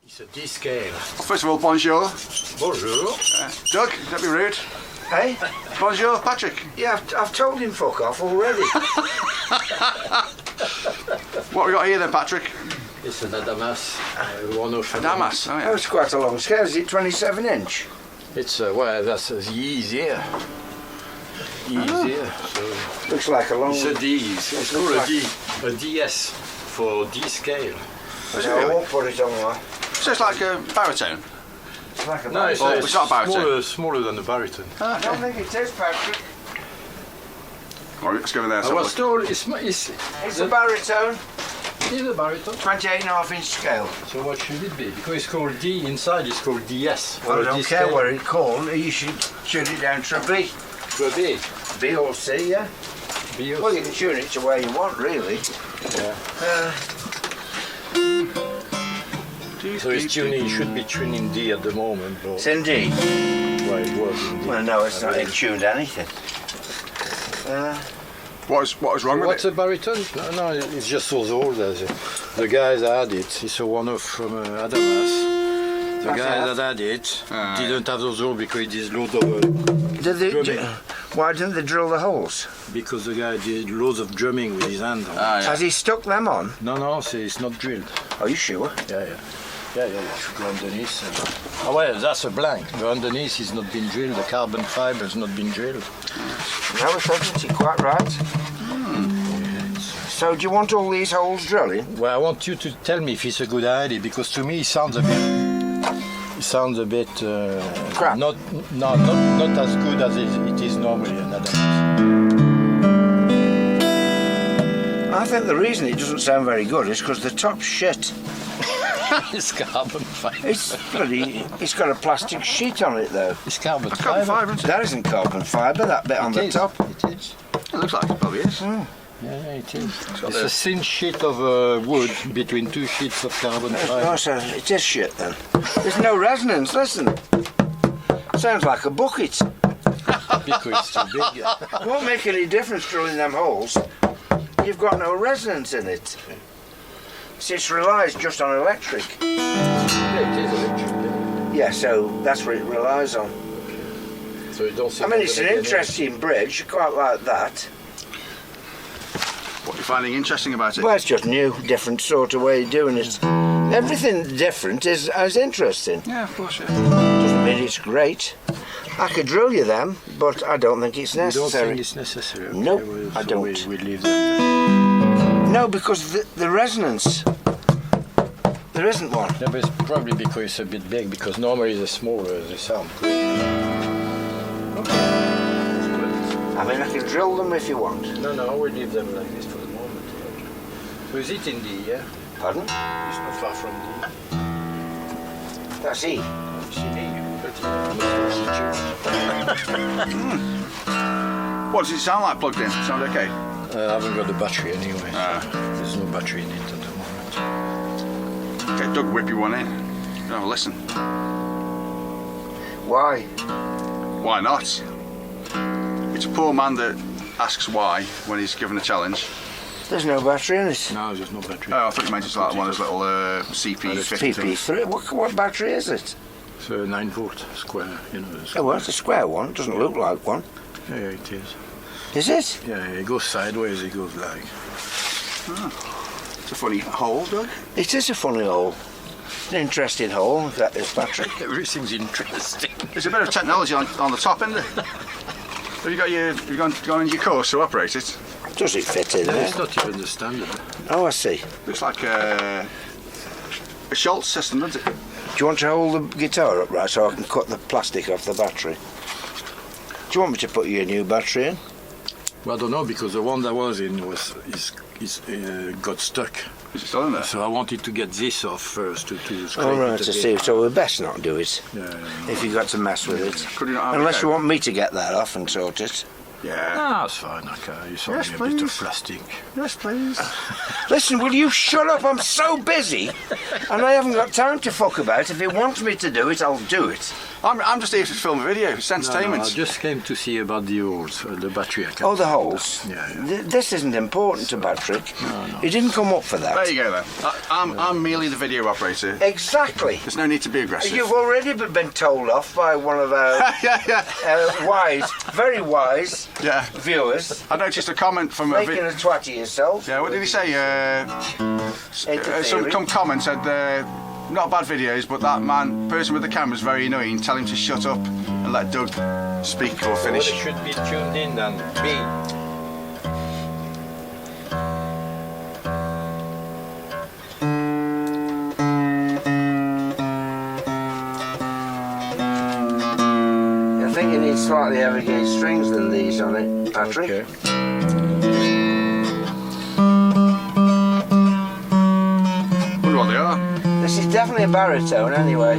It's a D scale. First of all, bonjour. Bonjour. Doug, don't be rude. Hey? Bonjour, Patrick. Yeah, I've told him fuck off already. What have we got here then, Patrick? It's an Adamas. One of Adamas, oh yeah. That's quite a long scale. Is it 27 inch? It's well, that's easier. Easier. So Looks like a long... it's a D. It's called a DS for D scale. I won't put it on there. So it's like a baritone? It's like a No, it's, Oh, it's it's not a baritone. smaller than the baritone. I don't think it is, Patrick. All right, let's go in there. I was told it's It's a baritone. It's a baritone. 28.5 inch scale. So what should it be? Because it's called D inside, it's called DS. Well, I or don't D care scale. what it's called. You should tune it down to a B. To a B. B or C, yeah? B or Well, you can tune it to where you want, really. Yeah. So it's tuning, it should be tuning D at the moment, but It's in D. well, it was in D. Well, no, it's not. It tuned anything. What is wrong with What's it? a baritone? No, it's just so old as it. The guys that had it, it's a one-off from Adamas. The guy that had it didn't have those holes because he did loads of drumming. Why didn't they drill the holes? Because the guy did loads of drumming with his hand. Yeah. Has he stuck them on? No, see, it's not drilled. Are you sure? Yeah. You should go underneath. Oh well, that's a blank. The underneath is not been drilled. The carbon fibre has not been drilled. No, it's isn't quite right. So do you want all these holes drilling? Well, I want you to tell me if it's a good idea because to me it sounds a bit. Crap. Not as good as it is normally. I think the reason it doesn't sound very good is because the top's shit. It's carbon fibre. It's got a plastic sheet on it though. It's carbon Carbon fibre. fibre, isn't it? That isn't carbon fibre, that bit on the top. It is. It looks like it probably is. Yeah, it is. It's a thin sheet of wood between two sheets of carbon Oh, fibre. so it is shit then. There's no resonance, listen. Sounds like a bucket. Because it's too big. It won't make any difference drilling them holes. You've got no resonance in it. See, it relies just on electric. Yeah, it is electric. Yeah, so that's what it relies on. So you don't see. I mean, it's an interesting bridge, I quite like that. What are you finding interesting about it? Well, it's just new, different sort of way of doing it. Everything different is interesting. Yeah, of course, yeah. Doesn't mean it's great. I could drill you them, but I don't think it's You don't necessary. think it's necessary? Okay, Nope, well, I so don't. We leave them. No, because the resonance, there isn't one. Yeah, but it's probably because it's a bit big. Because normally the smaller they sound. Okay. That's good. I mean, I can drill them if you want. No, we'll leave them like this for the moment. So is it in D? Yeah. Pardon? It's not far from D. That's E. It's in E. What does it sound like plugged in? Sound okay? I haven't got the battery anyway. There's no battery in it at the moment. Okay, Doug, whip you one in. Have a listen. Why? Why not? It's a poor man that asks why when he's given a challenge. There's no battery in it. No, there's no battery. Oh, I thought you meant it's like one of those little CP50. PP3. What battery is it? It's a 9-volt square, you know. Oh, well, it's a square one. It doesn't look like one. Yeah, it is. Is it? Yeah, it goes sideways, it goes like. It's a funny hole, Doug. It is a funny hole. An interesting hole, that is battery. Everything's interesting. There's a bit of technology on the top, isn't there? Have you gone into your course to operate it? Does it fit in No, there? it's not even the standard. Oh, I see. Looks like a Schultz system, doesn't it? Do you want to hold the guitar up right so I can cut the plastic off the battery? Do you want me to put you a new battery in? Well, I don't know, because the one that was in got stuck. Is it still in there? So I wanted to get this off first to scrape All right, it I a see. bit. So we best not do it Yeah. if you got to mess with it. Could you not have Unless it you out? want me to get that off and sort it. Yeah. Ah, it's fine. Okay, it's only Yes, a bit of please. plastic. Yes, please. Listen, will you shut up? I'm so busy and I haven't got time to fuck about. If he wants me to do it, I'll do it. I'm just here to film a video. It's entertainment. No, I just came to see about the holes, the battery. Oh, the holes. Yeah. This isn't important to Patrick. No. He didn't come up for that. There you go then. I'm merely the video operator. Exactly. There's no need to be aggressive. You've already been told off by one of our very wise viewers. I noticed a comment from Making a twat of yourself. Yeah, what did he say? Some comment said, not bad videos, but that person with the camera's very annoying. Tell him to shut up and let Doug speak or finish. Well, it should be tuned in then. Me. I think you need slightly heavier gauge strings than these on it, Patrick. Okay. Wonder what they are. This is definitely a baritone anyway.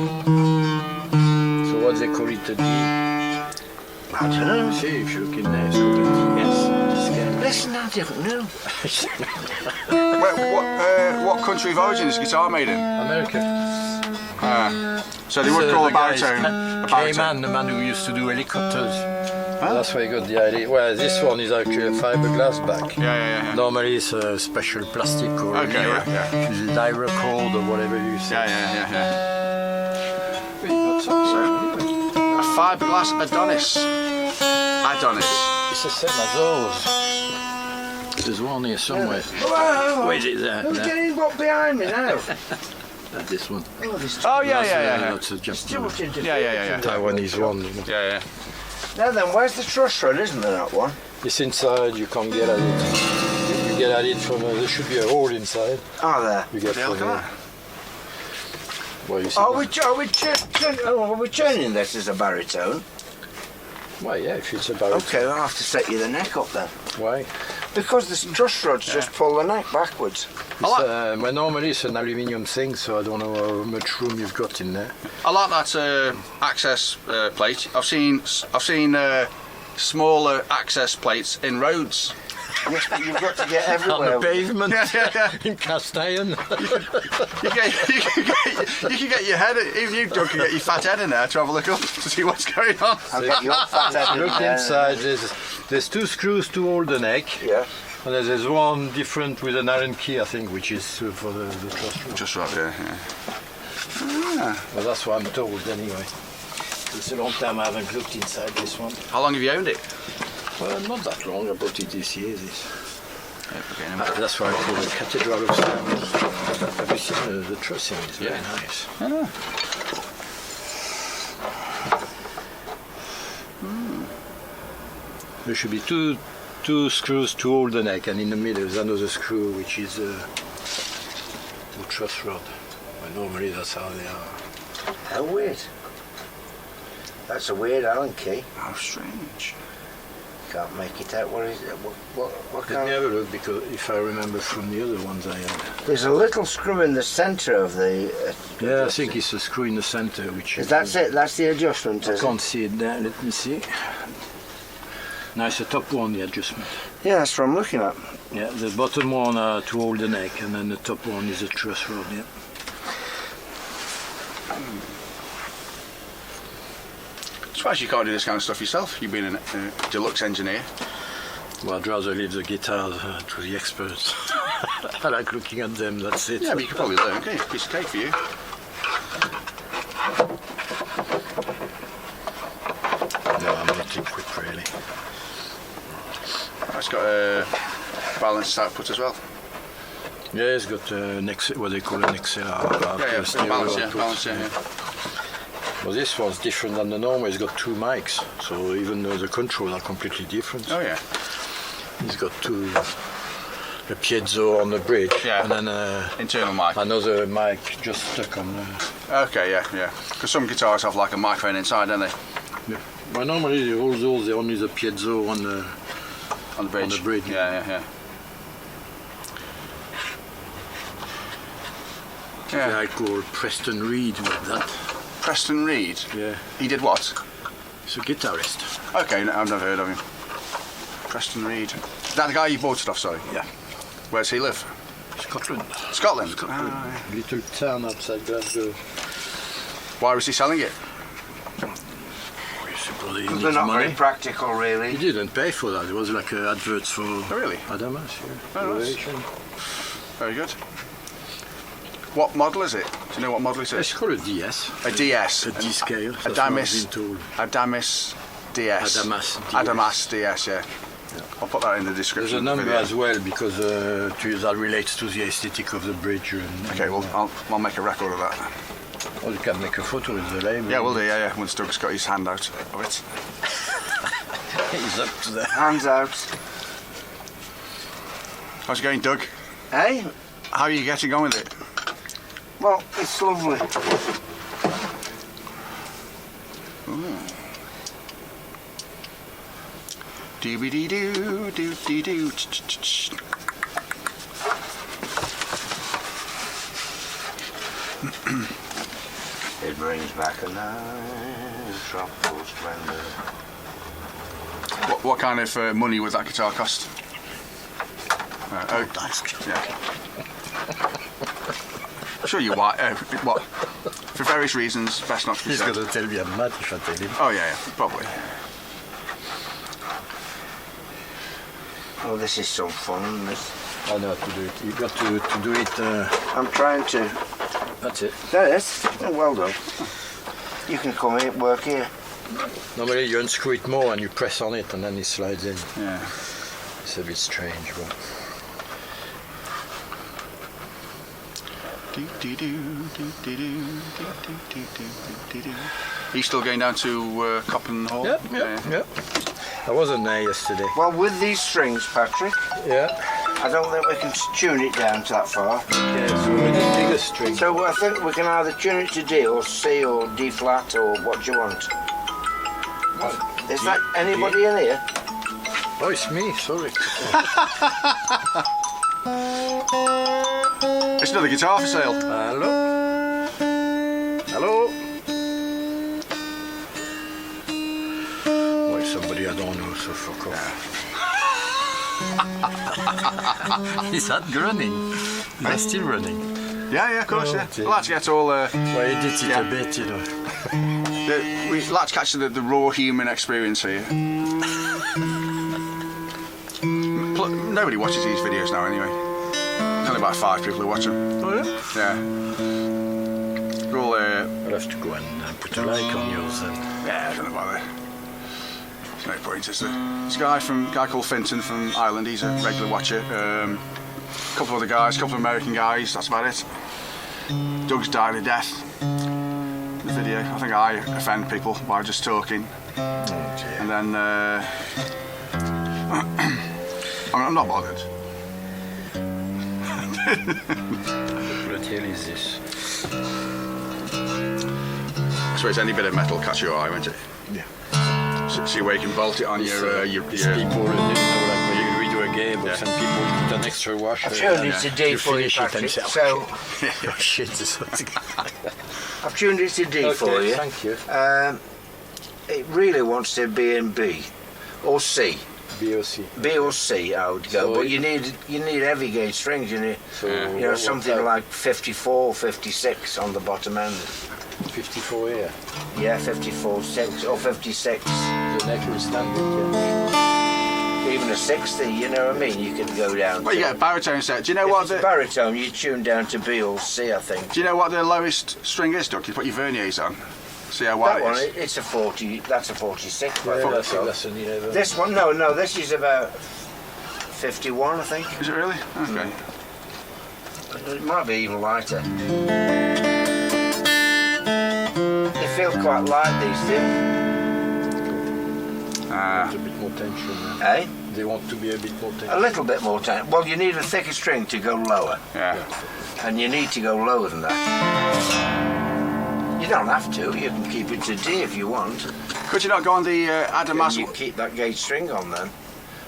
So what they call it, a D? I don't know. See, if you look in there, it's called a DS. Listen, I don't know. What country of origin is guitar made in? America. So they would call a the guy is baritone a baritone. K-Man, the man who used to do helicopters. That's where he got the idea. Well, this one is actually a fiberglass back. Yeah. Normally it's a special plastic or lyra cord or whatever you say. Yeah. So, A fiberglass Adonis. it's the same as those. There's one here somewhere. Whoa! Where is it there? Who's There. getting what behind me now? This one. Oh yeah. That's just Yeah. Taiwanese one. You know. Yeah. Now then, where's the truss rod, isn't there, that one? It's inside. You can't get at it. You get at it from. There should be a hole inside. Oh, there. You get Yeah, from look at here. that. Well, you see. Are we turning this as a baritone? Well, yeah, if it's about. Okay, I'll have to set you the neck up then. Why? Because the truss rods just pull the neck backwards. Well, normally it's an aluminium thing, so I don't know how much room you've got in there. I like that access plate. I've seen smaller access plates in roads. Yes, but you've got to get everywhere. On the pavement Yeah. in cast iron. You can get your head, even you, Doug, can get your fat head in there to have a look up to see what's going on. I'll get your fat head in Look there. inside, there's two screws to hold the neck. Yeah. And there's one different with an Allen key, I think, which is for the truss rod. Just right there, Well, that's what I'm told anyway. It's a long time I haven't looked inside this one. How long have you owned it? Well, not that long. I bought it this year. Yeah, That's why I call it Cathedral of Sound. Have you seen the trussing? It's very nice. There should be two screws to hold the neck, and in the middle is another screw which is the truss rod. But normally that's how they are. How weird. That's a weird Allen key. How strange. Can't make it out. What is it? What Let kind me of... have a look, because if I remember from the other ones I had. There's a little screw in the centre of the... Yeah, I think it's a screw in the centre which That's it? That's the adjustment, I is it? can't see it there, let me see. No, it's the top one, the adjustment. Yeah, that's what I'm looking at. Yeah, the bottom one to hold the neck, and then the top one is a truss rod, yeah. I'm surprised you can't do this kind of stuff yourself, you being a deluxe engineer. Well, I'd rather leave the guitars to the experts. I like looking at them, that's it. Yeah, but you could probably learn, couldn't you? Piece of cake for you. No, I'm not equipped really. It's got a balanced output as well. Yeah, it's got what they call an XLR. Balance, yeah. Well, this one's different than the normal. It's got two mics, so even though the controls are completely different. Oh yeah. It's got a piezo on the bridge, and then internal mic. another mic just stuck on the... Okay, yeah. Because some guitars have like a microphone inside, don't they? Yeah. Well, normally all those, they only the piezo on the bridge. On the bridge. Yeah. I call Preston Reed with that. Preston Reed? Yeah. He did what? He's a guitarist. Okay, no, I've never heard of him. Preston Reed. Is that the guy you bought it off, sorry? Yeah. Where's he live? Scotland. Scotland? Little town outside Glasgow. Why was he selling it? Well, he They're needs not money. very practical, He really. didn't pay for that. It was like adverts for really? Adamas. Yeah. Oh, nice. Innovation. Very good. What model is it? Do you know what model it It's is? called a DS. A DS. A D scale. That's what Adamas. I've been told. Adamas DS. Adamas DS. Adamas DS, yeah. I'll put that in the There's description. a of the number video. as well because that relates to the aesthetic of the bridge. And, Okay, well, I'll make a record of that. Or you can make a photo with the label. Yeah, we'll do, yeah. Once Doug's got his hand out of it. He's up to that. Hands out. How's it going, Doug? Hey? How are you getting on with it? Well, it's lovely. Doo-be-dee-doo, doo-dee-doo. It brings back a nice tropical splendor. What kind of money would that guitar cost? Yeah. I'm sure you what? For various reasons, best not to be He's said. going to tell me I'm mad if I tell him. Oh yeah, probably. Oh, this is some fun. I know how to do it. You've got to do it. I'm trying to. That's it. There it is. Oh, well done. You can come here, work here. Normally you unscrew it more and you press on it and then it slides in. Yeah. It's a bit strange, but Are you still going down to Coppen Hall? yeah. I wasn't there yesterday. Well, with these strings, Patrick, Yeah. I don't think we can tune it down to that far. Yeah, so we need bigger string. So I think we can either tune it to D or C or D flat or what do you want? Is that anybody in here? Oh, it's me, sorry. It's another guitar for sale. Hello? Hello? Well, somebody I don't know, so fuck off. Is that running? They're still running. Yeah, of course, yeah. dear. We'll actually get all Well, he did it Yeah. a bit, you know. we like to catch the raw human experience here. Nobody watches these videos now anyway. There's only about 5 people who watch them. Oh, yeah? Yeah. We're all I'll have to go and put a like on yours then. yeah, I don't know about that. There's no point, is there? There's a guy called Finton from Ireland, he's a regular watcher. A couple of other guys, a couple of American guys, that's about it. Doug's died a death. The video. I think I offend people by just talking. And then I'm not bothered. What hell is this? I suppose any bit of metal will catch your eye, won't it? Yeah. So where you can bolt it on It's, your it's people, you know, like when you redo a game, Yeah. some people put an extra washer. I've tuned and, it to D you for you, finish it and Patrick. say, So oh shit, this was I've tuned it to D for Okay, you. thank you. It really wants to be in B or C. BOC. B or C, I would go. So but it- you need heavy gauge strings. You need, So you know, what's something that? like 54, 56 on the bottom end. 54 here. Yeah, 54, 6 or 56. The neck will stand it, yeah. Even a 60. You know what I mean? You could go down. Well, you get a baritone set. Do you know If what it's a the baritone, you tune down to B or C, I think. Do you know what the lowest string is, Doug? You put your verniers on. See how wide That one, it is. it's a 40. That's a 46. by Yeah, the that's, look. that's an 11. This one, no, this is about 51, I think. Is it really? Okay. It might be even lighter. They feel quite light, these two. A bit more tension. Eh? They want to be a bit more tension. A little bit more time. Well, you need a thicker string to go lower, Yeah. and you need to go lower than that. You don't have to. You can keep it to D if you want. Could you not go on the Adamas? You keep that gauge string on then.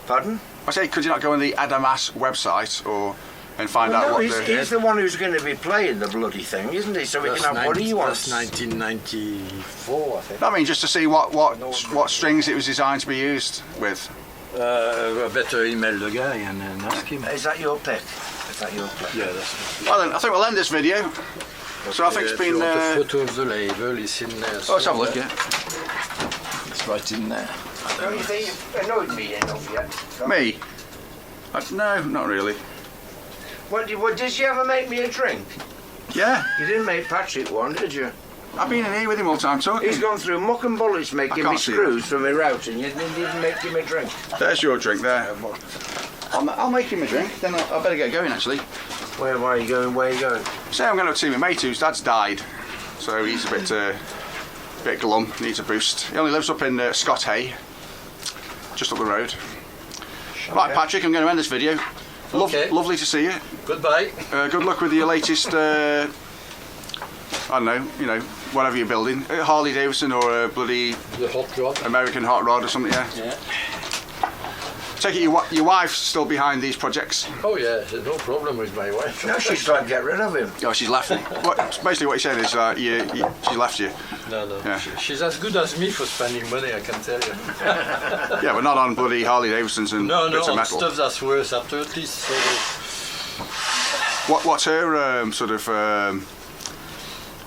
Pardon? I say, could you not go on the Adamas website and find Well, out no, what he's the one who's going to be playing the bloody thing, isn't he? So he can have what he wants. That's 1994, I think. I mean, just to see what strings it was designed to be used with. I better email the guy and ask him. Is that your pick? Is that your pick? Yeah, that's Well then, I think we'll end this video. So I think it's if been. you want a photo of the label, it's in there. Oh, let's have a look, somewhere. yeah. right in there. Don't you think you've annoyed me enough yet? Me? No, not really. What did you ever make me a drink? Yeah, You didn't make Patrick one, did you? I've been in here with him all the time talking. He's gone through muck and bullets making me can't see screws for my route, and you didn't make him a drink. There's your drink there. I'll make him a drink, then I better get going actually. Where are you going? Where are you going? So I'm going to see my mate whose dad's died, so he's a bit glum, needs a boost. He only lives up in Scott Hay, just up the road. Right, Patrick, I'm going to end this video. Okay. Lovely to see you. Goodbye. Good luck with your latest, I don't know, whatever you're building. Harley Davidson or a bloody The hot rod. American hot rod or something, yeah. Yeah. Take it your wife's still behind these projects. Oh yeah, there's no problem with my wife. No, she's trying to get rid of him. Oh, she's left me. Basically what you're saying is she left you. No. Yeah. She's as good as me for spending money, I can tell you. Yeah, but not on bloody Harley Davidsons and No, bits of on metal. stuff that's worth after at least. So What's her sort of,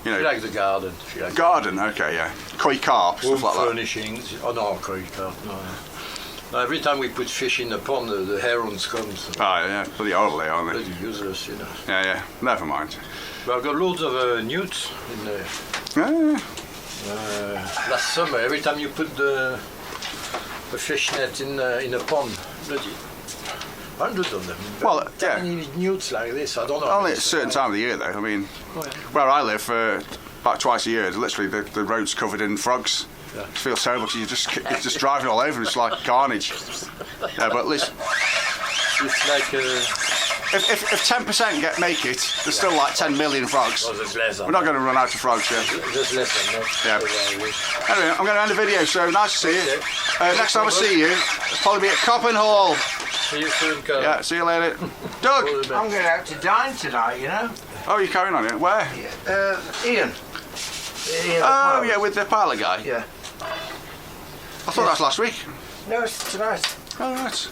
she likes the garden. She likes garden? Okay, yeah. Koi carp, home stuff like that. furnishings. Oh no, koi carp, no. No, every time we put fish in the pond, the herons come. So Oh, yeah, bloody horrible they are, aren't they? bloody useless, you know. Yeah, never mind. But I've got loads of newts in there. Yeah. Last summer, every time you put the fish net in a pond, bloody hundreds of them. Well, But yeah. many newts like this, I don't know. Only at a certain time of the year, though. I mean, Oh, yeah. where I live, about twice a year, literally the road's covered in frogs. Yeah. It feels terrible because you're just driving all over and it's like carnage. Yeah, but listen, It's like if 10% make it, there's still like 10 million frogs. there's less We're than not going to run out of frogs, yeah. There's less than that. Yeah. Anyway, I'm going to end the video, so nice to see you. Next time I see you, it'll probably be at Coppin Hall. See you soon, Carl. Yeah, see you later. Doug! I'm going out to dine tonight, you know. Oh, you're carrying on, yeah? Where? Ian. Ian Oh, yeah, with the pilot guy. Yeah. I thought that was last week. No, it's tonight. Oh, right.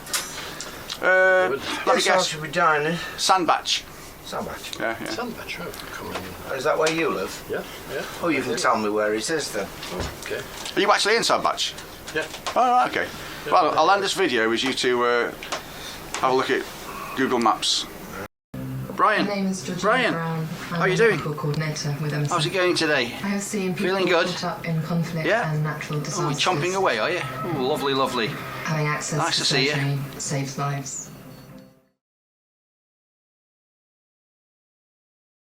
Let me Yes, I guess. should be dining. Sandbatch. Sandwich. Yeah. Sandwich, oh, come on. Is that where you live? Yeah. Oh, you can tell me where it is then. Okay. Are you actually in Sandbatch? Yeah. Oh, right, okay. Well, I'll end this video as you two have a look at Google Maps. Brian. My name is Georgina Brian, Brown. I'm how are you a doing? local coordinator with MC. How's it going today? I have seen people Feeling good? caught up in conflict Yeah? and natural Oh, disasters. you're chomping away, are you? Oh, lovely, lovely. Having access Nice to to see you. surgery saves lives.